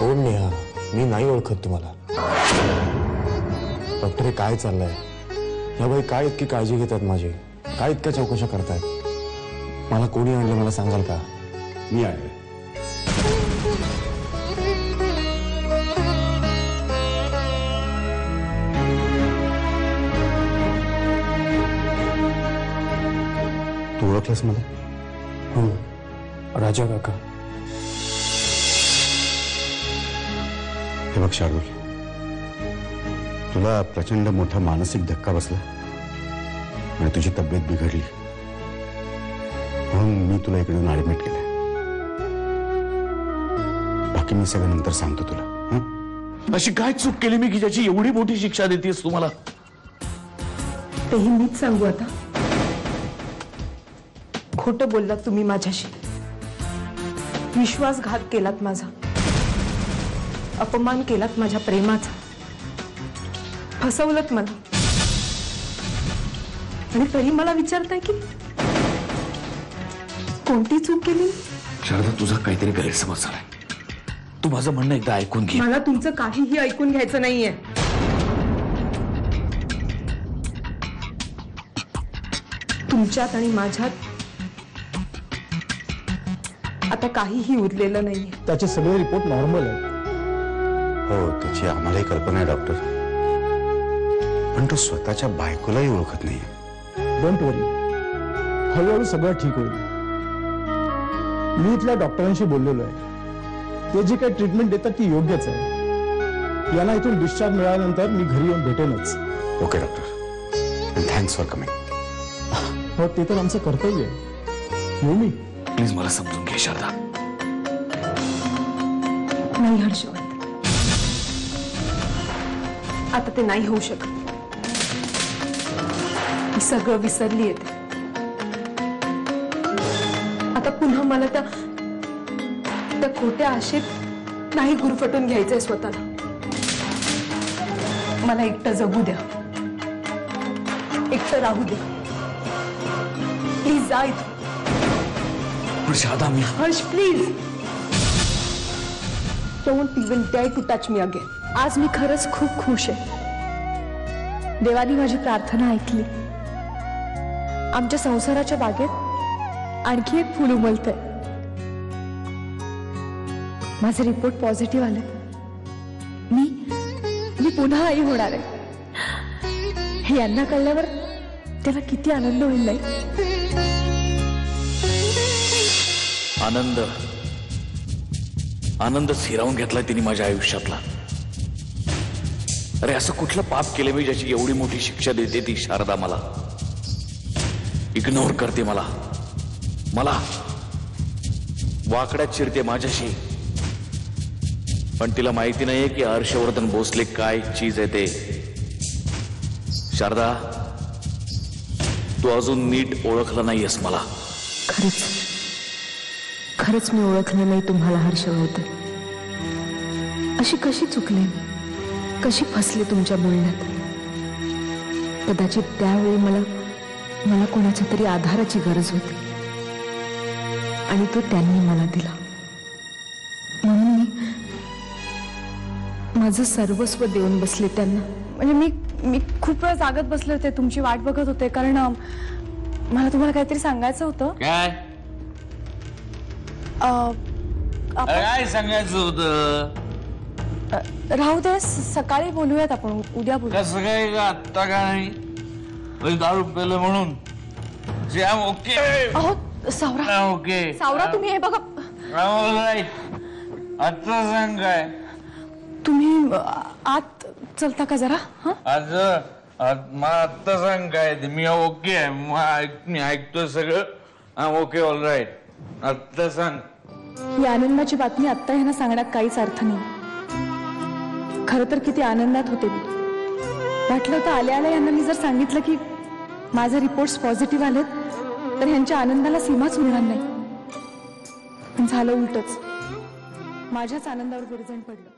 कोण नेहा? मी नाही ओळखत तुम्हाला. डॉक्टर, हे काय चाललंय? या बाई काय इतकी काळजी घेतात माझी? काय इतक्या चौकशा करतायत? मला कोणी आणलं मला सांगाल का? मी आणलं. तू ओळखलंस मला? हो, राजा काका. हे बघ शार्दूल, तुला प्रचंड मोठा मानसिक धक्का बसला आणि तुझी तब्येत बिघडली म्हणून मी तुला इकडून ऍडमिट केलं. बाकी मी सगळं नंतर सांगतो तुला. अशी काय चूक केली मी की ज्याची एवढी मोठी शिक्षा देतेस तुम्हाला? तेही मीच सांगू आता. खोटं बोललात तुम्ही माझ्याशी, विश्वासघात केलात माझा, अपमान केलात माझ्या प्रेमाचा, फसवलत मला. आणि तरी मला विचारताय की कोणती चूक केली? शारदा, तुझा काहीतरी गैरसमज झालाय. तू माझं म्हणणं एकदा ऐकून घे. मला तुमचं काहीही ऐकून घ्यायचं नाहीये. तुमच्यात आणि माझ्यात आता काहीही उरलेलं नाहीये. त्याचे सगळे रिपोर्ट नॉर्मल आहेत. हो, त्याची आम्हालाही कल्पना आहे डॉक्टर, पण तो स्वतःच्या बायकोलाही ओळखत नाहीये. डोंट वरी, हळूहळू सगळं ठीक होईल. मी इथल्या डॉक्टरांशी बोललेलो आहे. ते जी काही ट्रीटमेंट देतात ती योग्यच आहे. यांना इथून डिस्चार्ज मिळाल्यानंतर मी घरी येऊन भेटेनच. Okay doctor, thanks for coming. हो, ते तर आमचं कर्तव्य आहे. येऊ मी? प्लीज मला समजून घे शारदा. नाही हर्षवर्धन, आता ते नाही होऊ शकत. मी सगळं विसरली येते. आता पुन्हा मला त्या खोट्या आशेत नाही गुरफटून घ्यायचंय स्वतःला. मला एकटं जगू द्या, एकटं राहू द्या. प्लीज जा इथून. पण शारदा, मी Harsh, please don't even dare to touch me again. आज मी खरंच खूप खुश आहे. देवानी माझी प्रार्थना ऐकली. आमच्या संसाराच्या बागेत आणखी एक फूल उमलतंय. माझे रिपोर्ट पॉझिटिव्ह आले. मी पुन्हा आई होणार आहे. हे यांना कळल्यावर त्याला किती आनंद होईल नाही. आनंदच हिरावून घेतलाय तिने माझ्या आयुष्यातला. अरे, असं कुठलं पाप केलं मी ज्याची एवढी मोठी शिक्षा देते ती शारदा? मला इग्नोर करते, मला वाकड्यात चिरते माझ्याशी. पण तिला माहिती नाहीये की हर्षवर्धन भोसले काय चीज आहे ते. शारदा, तू अजून नीट ओळखलं नाहीयेस मला. खरंच मी ओळखले नाही तुम्हाला हर्षवर्धन. अशी कशी चुकले मी? कशी फसले तुमच्या बोलण्यात? कदाचित त्यावेळी मला कोणाच्या तरी आधाराची गरज होती आणि तो त्यांनी मला दिला. म्हणून मी माझं सर्वस्व देऊन बसले त्यांना. म्हणजे मी खूप वेळ जागत बसले होते, तुमची वाट बघत होते, कारण मला तुम्हाला काहीतरी सांगायचं होतं. काय काय सांगायचं होतं? राहू दे, सकाळी बोलूयात आपण, उद्या बोलूया. कसं काय? आत्ता का नाही? दारू पेलं म्हणून ओके? अहो सावरा, ओके सावरा, तुम्ही हे बघा. आता सांग काय? तुम्ही आत चलता का जरा? आत्ता सांग काय ते. मी ओके आहे, मी ऐकतोय सगळं. Okay, all right. आत्ता सांग. ही आनंदाची बातमी आत्ता ह्यांना सांगण्यात काहीच अर्थ नाही. खरं तर किती आनंदात होते मी. वाटलं होतं आल्या आल्या यांना मी जर सांगितलं की माझे रिपोर्ट्स पॉझिटिव्ह आलेत तर ह्यांच्या आनंदाला सीमाच उरणार नाही. पण झालं उलटच. माझ्याच आनंदावर विरजण पडलं.